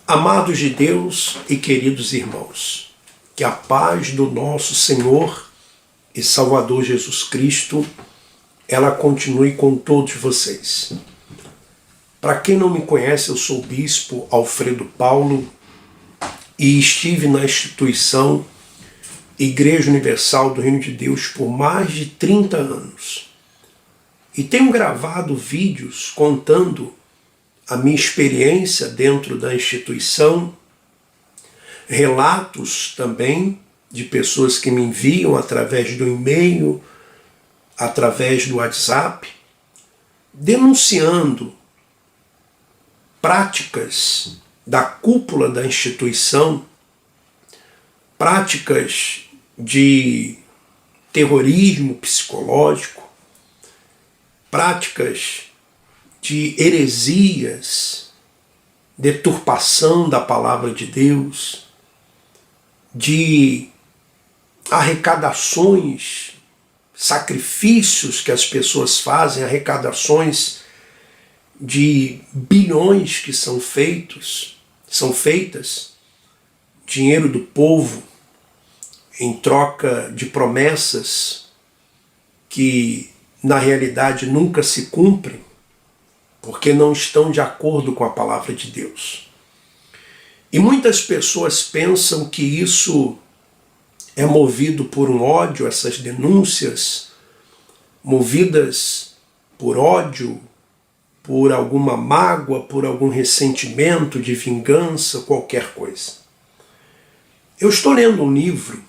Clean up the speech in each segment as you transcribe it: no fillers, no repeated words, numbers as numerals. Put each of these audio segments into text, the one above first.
Amados de Deus e queridos irmãos, que a paz do nosso Senhor e Salvador Jesus Cristo, ela continue com todos vocês. Para quem não me conhece, eu sou o Bispo Alfredo Paulo e estive na instituição Igreja Universal do Reino de Deus por mais de 30 anos. E tenho gravado vídeos contando a minha experiência dentro da instituição, relatos também de pessoas que me enviam através do e-mail, através do WhatsApp, denunciando práticas da cúpula da instituição, práticas de terrorismo psicológico, práticas de heresias, deturpação da palavra de Deus, de arrecadações, sacrifícios que as pessoas fazem, arrecadações de bilhões que são feitas, dinheiro do povo em troca de promessas que na realidade nunca se cumprem, porque não estão de acordo com a palavra de Deus. E muitas pessoas pensam que isso é movido por um ódio, essas denúncias, movidas por ódio, por alguma mágoa, por algum ressentimento de vingança, qualquer coisa. Eu estou lendo um livro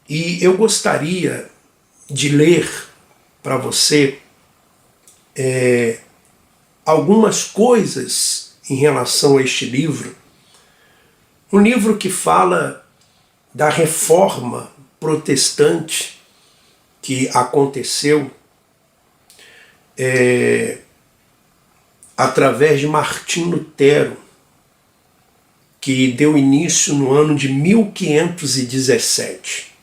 e eu gostaria de ler para você algumas coisas em relação a este livro. Um livro que fala da reforma protestante que aconteceu através de Martim Lutero, que deu início no ano de 1517.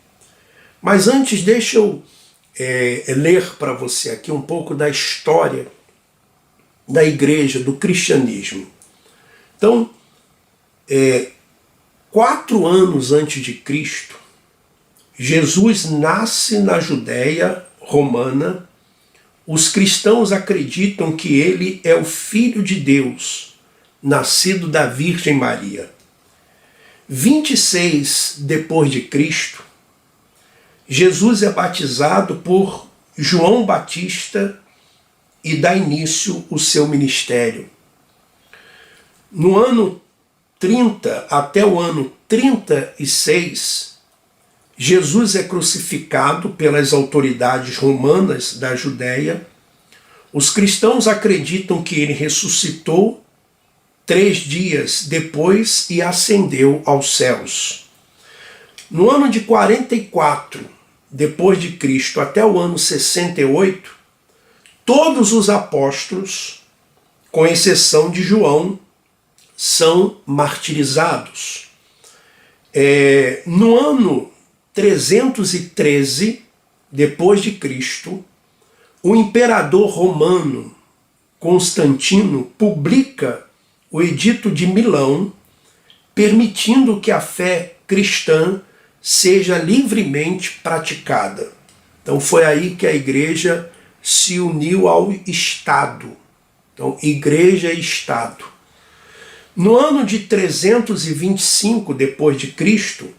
Mas antes, deixa eu ler para você aqui um pouco da história da igreja, do cristianismo. Então, 4 anos antes de Cristo, Jesus nasce na Judéia romana. Os cristãos acreditam que ele é o Filho de Deus, nascido da Virgem Maria. 26 depois de Cristo, Jesus é batizado por João Batista e dá início o seu ministério. No ano 30 até o ano 36, Jesus é crucificado pelas autoridades romanas da Judéia. Os cristãos acreditam que ele ressuscitou 3 dias depois e ascendeu aos céus. No ano de 44 depois de Cristo até o ano 68, todos os apóstolos, com exceção de João, são martirizados. No ano 313 depois de Cristo, o imperador romano Constantino publica o Edito de Milão, permitindo que a fé cristã seja livremente praticada. Então foi aí que a igreja se uniu ao Estado. Então, igreja e Estado. No ano de 325 depois de Cristo,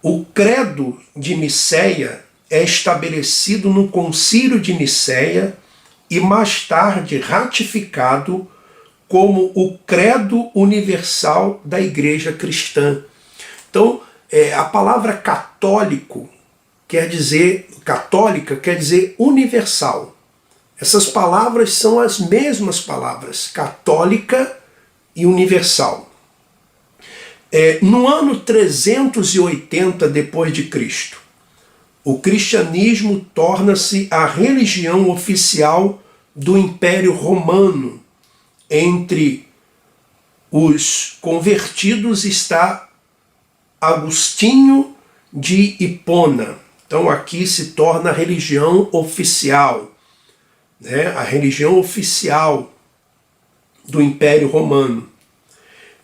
o credo de Niceia é estabelecido no Concílio de Niceia e mais tarde ratificado como o credo universal da igreja cristã. Então, a palavra católica quer dizer universal. Essas palavras são as mesmas palavras, católica e universal. No ano 380 depois de Cristo, o cristianismo torna-se a religião oficial do Império Romano. Entre os convertidos está Agostinho de Hipona. Então aqui se torna a religião oficial, né? A religião oficial do Império Romano.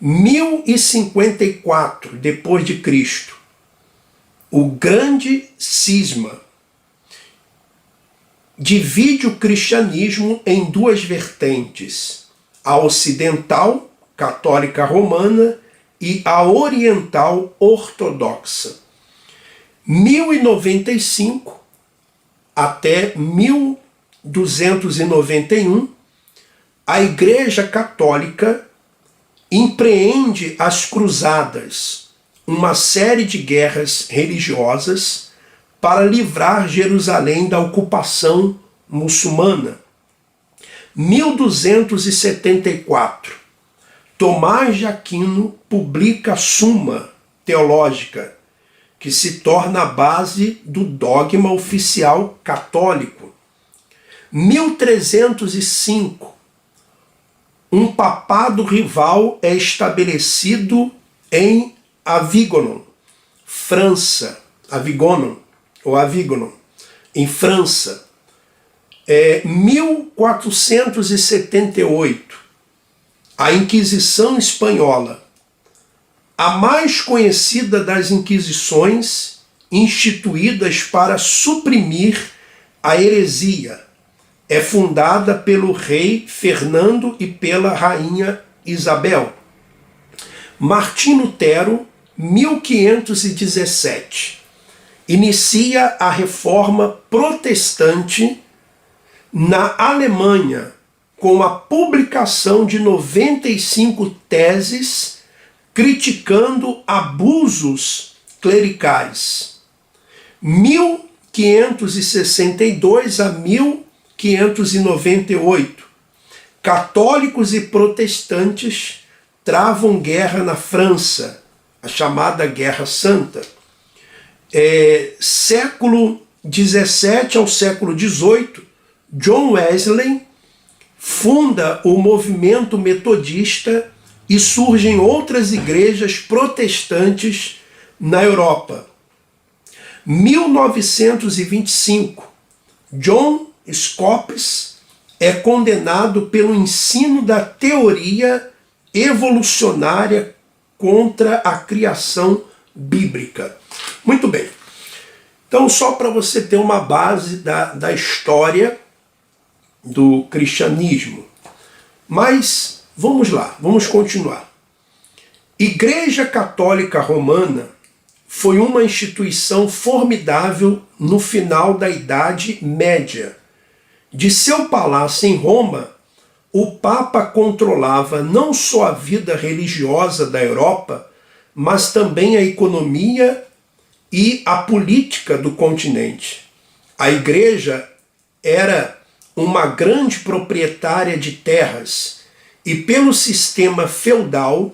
1054 depois de Cristo, o grande cisma divide o cristianismo em duas vertentes, a ocidental, católica romana, e a oriental, ortodoxa. 1095 até 1291, a Igreja Católica empreende as cruzadas, uma série de guerras religiosas para livrar Jerusalém da ocupação muçulmana. 1274, Tomás de Aquino publica a Suma Teológica, que se torna a base do dogma oficial católico. 1305, um papado rival é estabelecido em Avignon, França. Avignon, em França. 1478, a Inquisição Espanhola, a mais conhecida das inquisições instituídas para suprimir a heresia. É fundada pelo rei Fernando e pela rainha Isabel. Martim Lutero, 1517, inicia a reforma protestante na Alemanha com a publicação de 95 teses criticando abusos clericais. 1562 a 1598, católicos e protestantes travam guerra na França, a chamada Guerra Santa. Século XVII ao século XVIII, John Wesley funda o movimento metodista e surgem outras igrejas protestantes na Europa. 1925, John Scopes é condenado pelo ensino da teoria evolucionária contra a criação bíblica. Muito bem. Então, só para você ter uma base da história do cristianismo. Mas, vamos lá, vamos continuar. Igreja Católica Romana foi uma instituição formidável no final da Idade Média. De seu palácio em Roma, o Papa controlava não só a vida religiosa da Europa, mas também a economia e a política do continente. A Igreja era uma grande proprietária de terras e, pelo sistema feudal,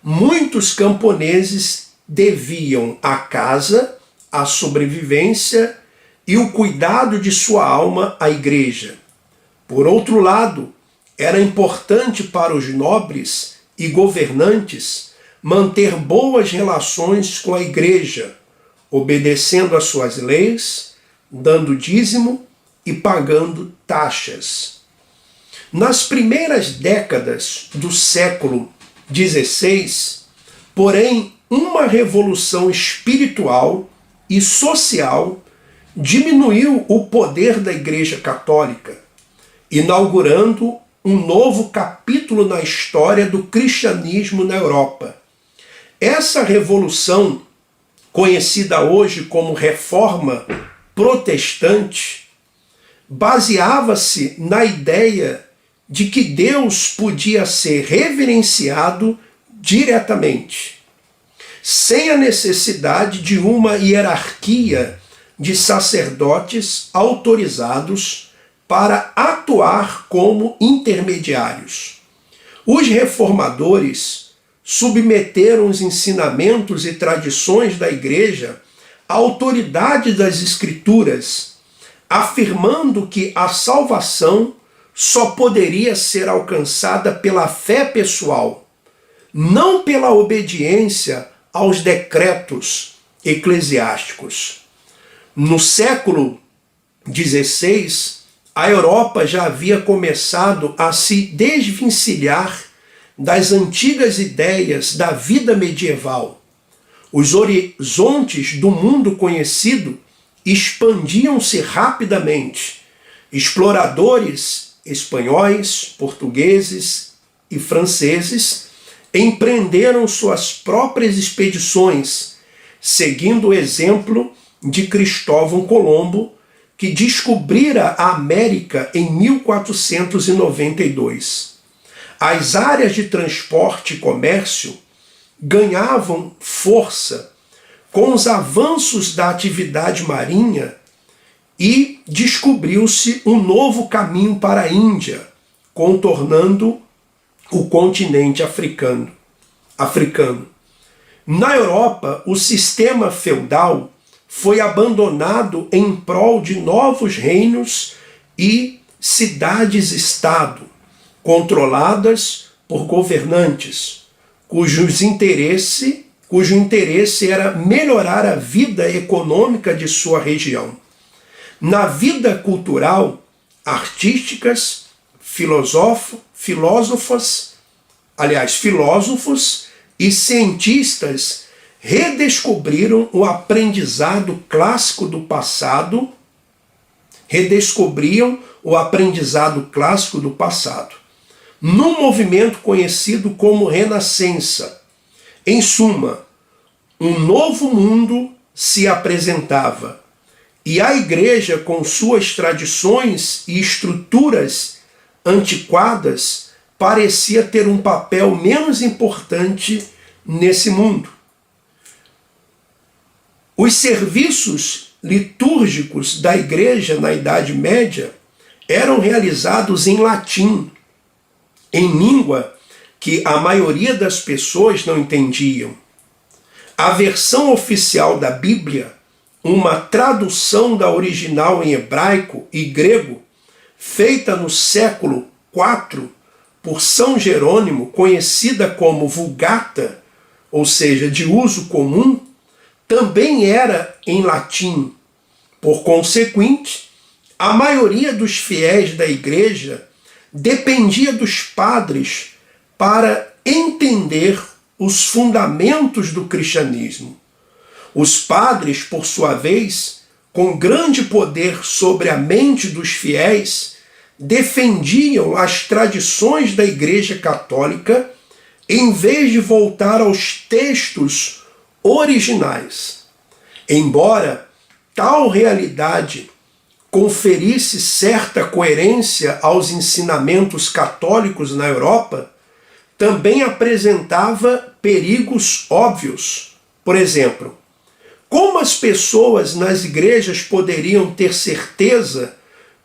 muitos camponeses deviam a casa, a sobrevivência e o cuidado de sua alma à Igreja. Por outro lado, era importante para os nobres e governantes manter boas relações com a Igreja, obedecendo às suas leis, dando dízimo e pagando taxas. Nas primeiras décadas do século XVI, porém, uma revolução espiritual e social diminuiu o poder da Igreja Católica, inaugurando um novo capítulo na história do cristianismo na Europa. Essa revolução, conhecida hoje como Reforma Protestante, baseava-se na ideia de que Deus podia ser reverenciado diretamente, sem a necessidade de uma hierarquia de sacerdotes autorizados para atuar como intermediários. Os reformadores submeteram os ensinamentos e tradições da Igreja à autoridade das Escrituras, afirmando que a salvação só poderia ser alcançada pela fé pessoal, não pela obediência aos decretos eclesiásticos. No século XVI, a Europa já havia começado a se desvencilhar das antigas ideias da vida medieval. Os horizontes do mundo conhecido expandiam-se rapidamente. Exploradores espanhóis, portugueses e franceses empreenderam suas próprias expedições, seguindo o exemplo de Cristóvão Colombo, que descobrira a América em 1492. As áreas de transporte e comércio ganhavam força com os avanços da atividade marinha e descobriu-se um novo caminho para a Índia, contornando o continente africano. Na Europa, o sistema feudal foi abandonado em prol de novos reinos e cidades-estado, controladas por governantes, cujo interesse era melhorar a vida econômica de sua região. Na vida cultural, artísticas, filósofos e cientistas redescobriram o aprendizado clássico do passado, num movimento conhecido como Renascença. Em suma, um novo mundo se apresentava, e a Igreja, com suas tradições e estruturas antiquadas, parecia ter um papel menos importante nesse mundo. Os serviços litúrgicos da Igreja na Idade Média eram realizados em latim, em língua que a maioria das pessoas não entendiam. A versão oficial da Bíblia, uma tradução da original em hebraico e grego, feita no século IV por São Jerônimo, conhecida como Vulgata, ou seja, de uso comum, também era em latim. Por consequente, a maioria dos fiéis da Igreja dependia dos padres para entender os fundamentos do cristianismo. Os padres, por sua vez, com grande poder sobre a mente dos fiéis, defendiam as tradições da Igreja Católica em vez de voltar aos textos originais. Embora tal realidade conferisse certa coerência aos ensinamentos católicos na Europa, também apresentava perigos óbvios. Por exemplo, como as pessoas nas igrejas poderiam ter certeza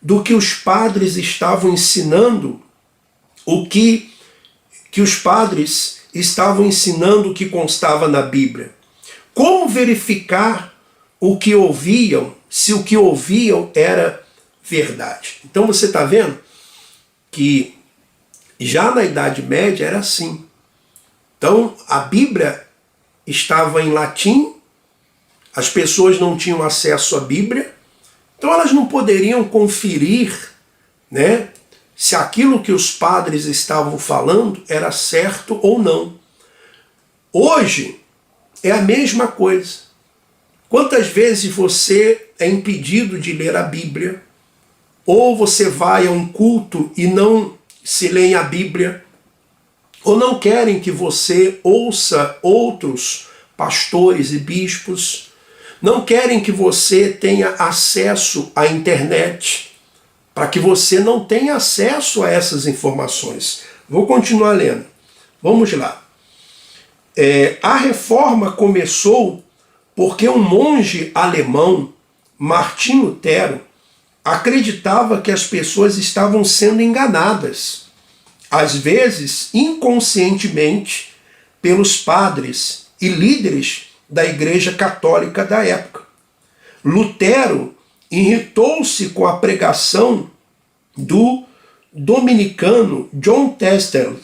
do que os padres estavam ensinando, o que os padres estavam ensinando que constava na Bíblia? Como verificar o que ouviam, se o que ouviam era verdade? Então você está vendo que já na Idade Média era assim. Então a Bíblia estava em latim, as pessoas não tinham acesso à Bíblia, então elas não poderiam conferir, né, se aquilo que os padres estavam falando era certo ou não. Hoje é a mesma coisa. Quantas vezes você é impedido de ler a Bíblia, ou você vai a um culto e não se lê a Bíblia, ou não querem que você ouça outros pastores e bispos, não querem que você tenha acesso à internet, para que você não tenha acesso a essas informações. Vou continuar lendo. Vamos lá. A reforma começou porque um monge alemão, Martim Lutero, acreditava que as pessoas estavam sendo enganadas, às vezes inconscientemente, pelos padres e líderes da Igreja Católica da época. Lutero irritou-se com a pregação do dominicano John Tetzel,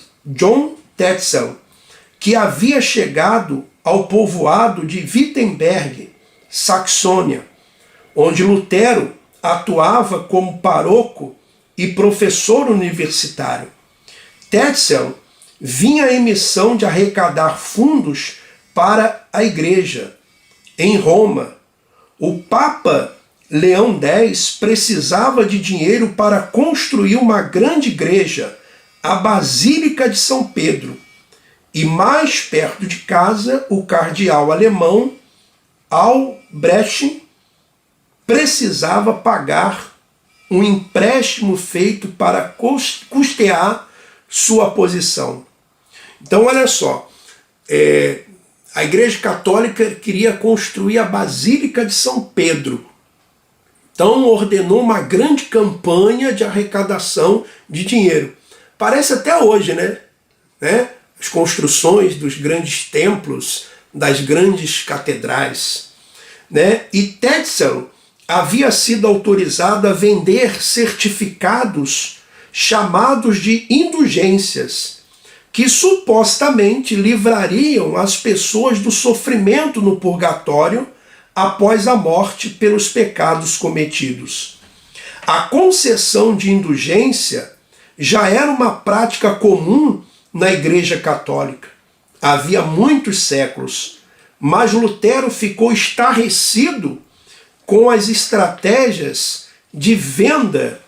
que havia chegado ao povoado de Wittenberg, Saxônia, onde Lutero atuava como pároco e professor universitário. Tetzel vinha a missão de arrecadar fundos para a igreja. Em Roma, o Papa Leão X precisava de dinheiro para construir uma grande igreja, a Basílica de São Pedro. E mais perto de casa, o cardeal alemão Albrecht precisava pagar um empréstimo feito para custear sua posição. Então, olha só, a Igreja Católica queria construir a Basílica de São Pedro. Então, ordenou uma grande campanha de arrecadação de dinheiro. Parece até hoje, né? As construções dos grandes templos, das grandes catedrais. E Tetzel havia sido autorizado a vender certificados chamados de indulgências, que supostamente livrariam as pessoas do sofrimento no purgatório após a morte pelos pecados cometidos. A concessão de indulgência já era uma prática comum na Igreja Católica. Havia muitos séculos, mas Lutero ficou estarrecido com as estratégias de venda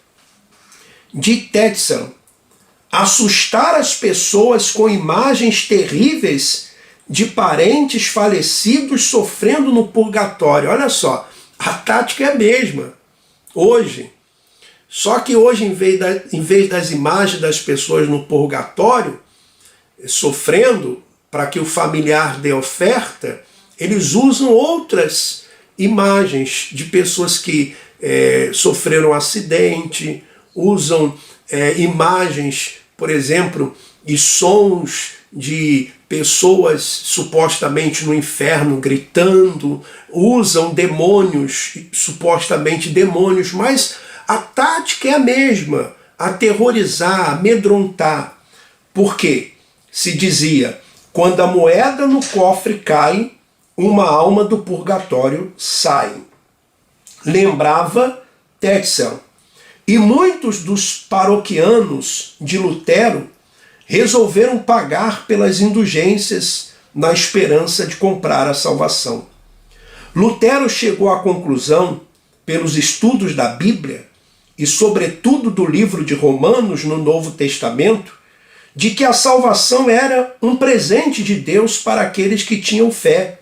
de Tetzel, assustar as pessoas com imagens terríveis de parentes falecidos sofrendo no purgatório. Olha só, a tática é a mesma hoje. Só que hoje, em vez das imagens das pessoas no purgatório sofrendo para que o familiar dê oferta, eles usam outras imagens de pessoas que sofreram um acidente, usam imagens, por exemplo, e sons de pessoas supostamente no inferno gritando, usam demônios, supostamente demônios, mas a tática é a mesma, aterrorizar, amedrontar. Por quê? Se dizia, quando a moeda no cofre cai, uma alma do purgatório sai. Lembrava Tetzel. E muitos dos paroquianos de Lutero resolveram pagar pelas indulgências na esperança de comprar a salvação. Lutero chegou à conclusão, pelos estudos da Bíblia, e sobretudo do livro de Romanos no Novo Testamento, de que a salvação era um presente de Deus para aqueles que tinham fé,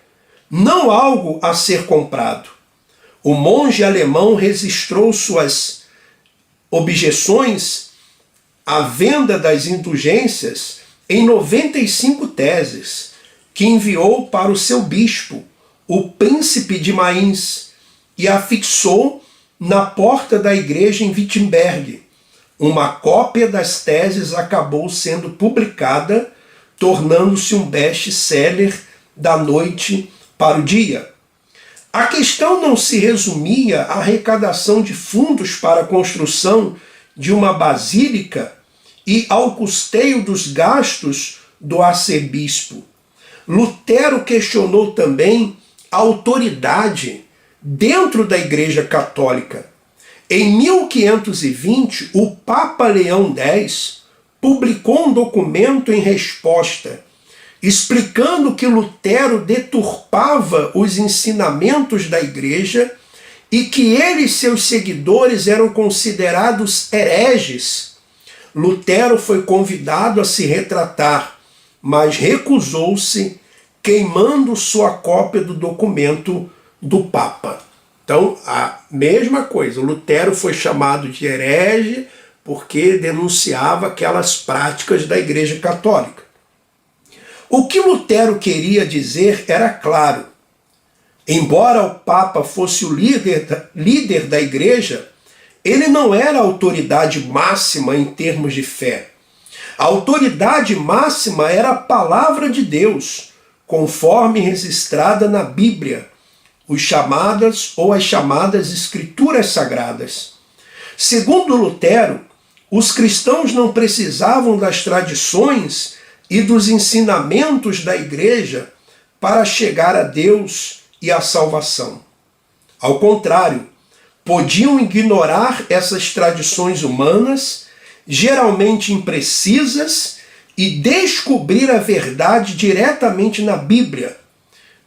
não algo a ser comprado. O monge alemão registrou suas objeções à venda das indulgências em 95 teses, que enviou para o seu bispo, o príncipe de Mainz, e afixou na porta da igreja em Wittenberg. Uma cópia das teses acabou sendo publicada, tornando-se um best-seller da noite para o dia. A questão não se resumia à arrecadação de fundos para a construção de uma basílica e ao custeio dos gastos do arcebispo. Lutero questionou também a autoridade dentro da Igreja Católica. Em 1520, o Papa Leão X publicou um documento em resposta, explicando que Lutero deturpava os ensinamentos da Igreja e que ele e seus seguidores eram considerados hereges. Lutero foi convidado a se retratar, mas recusou-se, queimando sua cópia do documento do Papa. Então, a mesma coisa, Lutero foi chamado de herege porque denunciava aquelas práticas da Igreja Católica. O que Lutero queria dizer era claro. Embora o Papa fosse o líder da Igreja, ele não era a autoridade máxima em termos de fé. A autoridade máxima era a palavra de Deus, conforme registrada na Bíblia, as chamadas Escrituras Sagradas. Segundo Lutero, os cristãos não precisavam das tradições e dos ensinamentos da Igreja para chegar a Deus e à salvação. Ao contrário, podiam ignorar essas tradições humanas, geralmente imprecisas, e descobrir a verdade diretamente na Bíblia,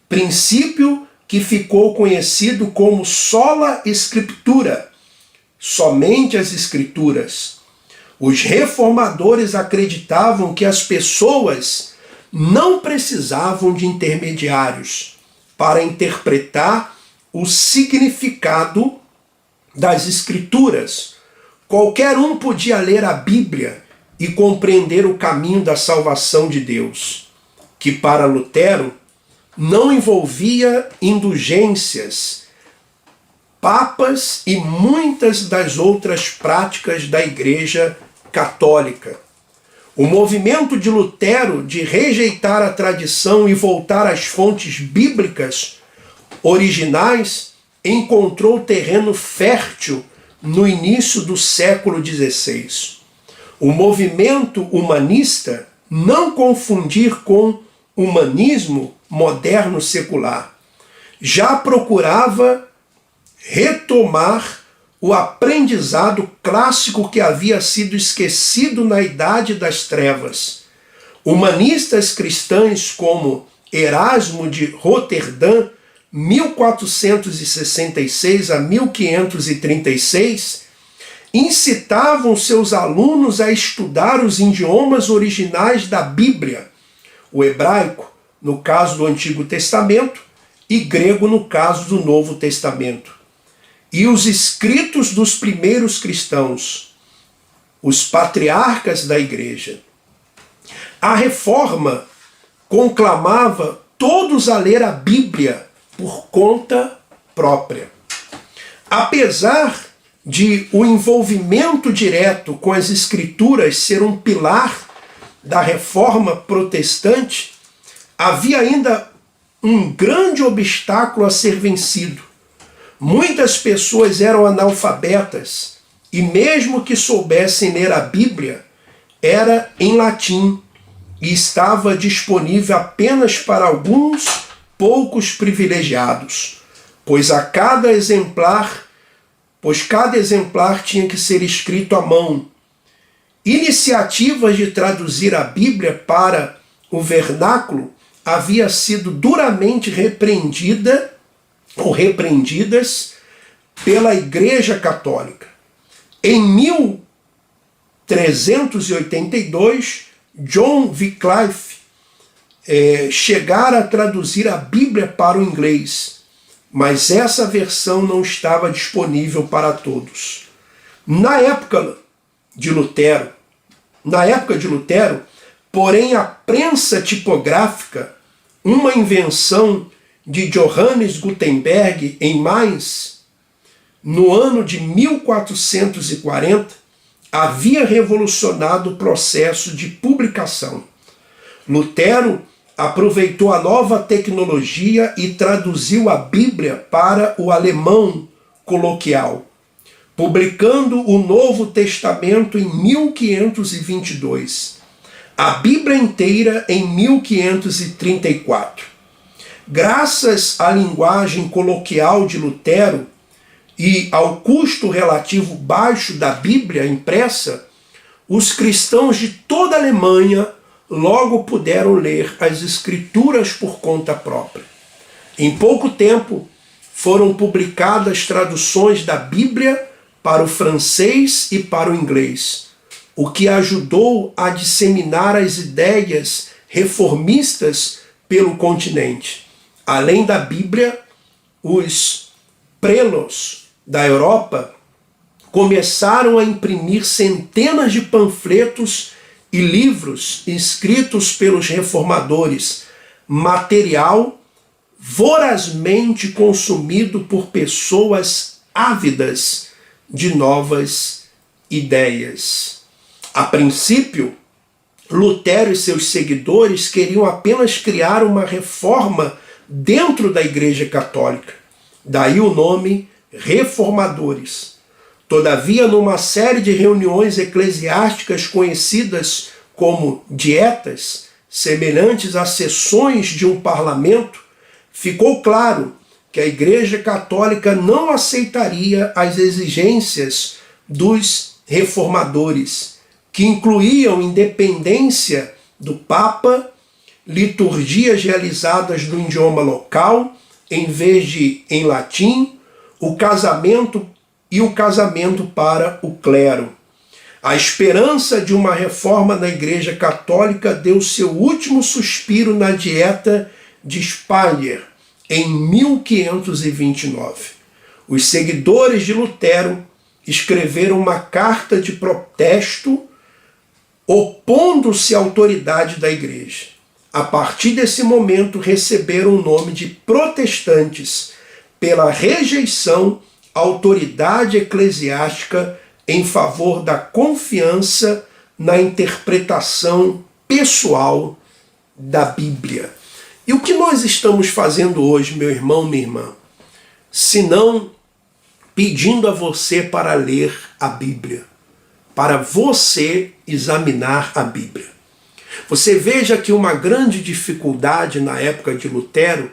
princípio que ficou conhecido como sola Scriptura, somente as Escrituras. Os reformadores acreditavam que as pessoas não precisavam de intermediários para interpretar o significado das Escrituras. Qualquer um podia ler a Bíblia e compreender o caminho da salvação de Deus, que para Lutero não envolvia indulgências, papas e muitas das outras práticas da Igreja Católica. O movimento de Lutero de rejeitar a tradição e voltar às fontes bíblicas originais encontrou terreno fértil no início do século XVI. O movimento humanista, não confundir com humanismo moderno secular, já procurava retomar o aprendizado clássico que havia sido esquecido na Idade das Trevas. Humanistas cristãos como Erasmo de Roterdã, 1466 a 1536, incitavam seus alunos a estudar os idiomas originais da Bíblia, o hebraico, no caso do Antigo Testamento, e grego, no caso do Novo Testamento. E os escritos dos primeiros cristãos, os patriarcas da Igreja. A Reforma conclamava todos a ler a Bíblia por conta própria. Apesar de o envolvimento direto com as Escrituras ser um pilar da Reforma protestante, havia ainda um grande obstáculo a ser vencido. Muitas pessoas eram analfabetas e mesmo que soubessem ler a Bíblia, era em latim e estava disponível apenas para alguns poucos privilegiados, pois cada exemplar tinha que ser escrito à mão. Iniciativas de traduzir a Bíblia para o vernáculo havia sido duramente repreendidas pela Igreja Católica. Em 1382, John Wycliffe chegara a traduzir a Bíblia para o inglês, mas essa versão não estava disponível para todos. Na época de Lutero, porém, a prensa tipográfica, uma invenção de Johannes Gutenberg em Mainz, no ano de 1440, havia revolucionado o processo de publicação. Lutero aproveitou a nova tecnologia e traduziu a Bíblia para o alemão coloquial, publicando o Novo Testamento em 1522, a Bíblia inteira em 1534. Graças à linguagem coloquial de Lutero e ao custo relativo baixo da Bíblia impressa, os cristãos de toda a Alemanha logo puderam ler as Escrituras por conta própria. Em pouco tempo, foram publicadas traduções da Bíblia para o francês e para o inglês, o que ajudou a disseminar as ideias reformistas pelo continente. Além da Bíblia, os prelos da Europa começaram a imprimir centenas de panfletos e livros escritos pelos reformadores, material vorazmente consumido por pessoas ávidas de novas ideias. A princípio, Lutero e seus seguidores queriam apenas criar uma reforma dentro da Igreja Católica. Daí o nome reformadores. Todavia, numa série de reuniões eclesiásticas conhecidas como dietas, semelhantes a sessões de um parlamento, ficou claro que a Igreja Católica não aceitaria as exigências dos reformadores, que incluíam independência do Papa, liturgias realizadas no idioma local, em vez de em latim, o casamento para o clero. A esperança de uma reforma na Igreja Católica deu seu último suspiro na Dieta de Speyer, em 1529. Os seguidores de Lutero escreveram uma carta de protesto opondo-se à autoridade da Igreja. A partir desse momento receberam o nome de protestantes pela rejeição à autoridade eclesiástica em favor da confiança na interpretação pessoal da Bíblia. E o que nós estamos fazendo hoje, meu irmão, minha irmã, se não pedindo a você para ler a Bíblia, para você examinar a Bíblia. Você veja que uma grande dificuldade na época de Lutero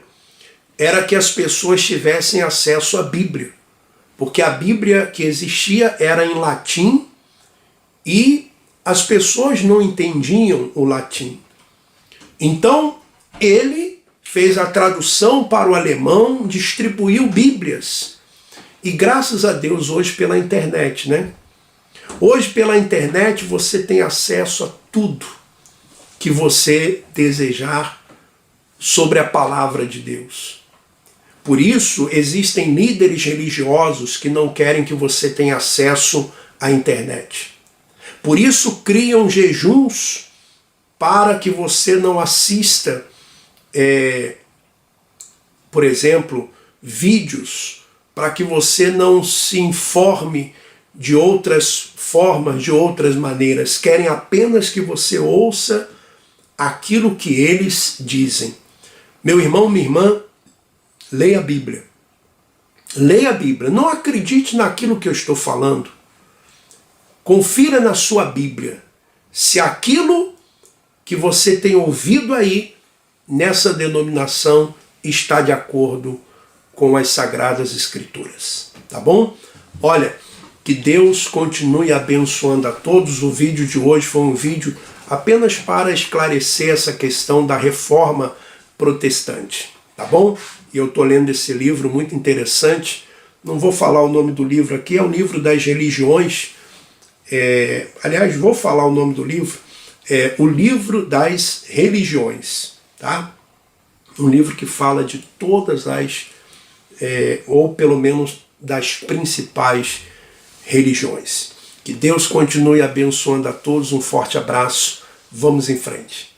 era que as pessoas tivessem acesso à Bíblia, porque a Bíblia que existia era em latim e as pessoas não entendiam o latim. Então, ele fez a tradução para o alemão, distribuiu Bíblias. E graças a Deus hoje pela internet, né? Hoje pela internet você tem acesso a tudo que você desejar sobre a palavra de Deus. Por isso existem líderes religiosos que não querem que você tenha acesso à internet. Por isso criam jejuns para que você não assista, por exemplo, vídeos, para que você não se informe de outras formas, de outras maneiras. Querem apenas que você ouça aquilo que eles dizem. Meu irmão, minha irmã, leia a Bíblia. Leia a Bíblia. Não acredite naquilo que eu estou falando. Confira na sua Bíblia se aquilo que você tem ouvido aí nessa denominação está de acordo com as Sagradas Escrituras. Tá bom? Olha, que Deus continue abençoando a todos. O vídeo de hoje foi um vídeo apenas para esclarecer essa questão da reforma protestante. Tá bom? E eu estou lendo esse livro muito interessante. Não vou falar o nome do livro aqui, é o livro das religiões. Aliás, vou falar o nome do livro. É o livro das religiões. Tá? Um livro que fala de todas as, ou pelo menos das principais religiões. Que Deus continue abençoando a todos. Um forte abraço. Vamos em frente.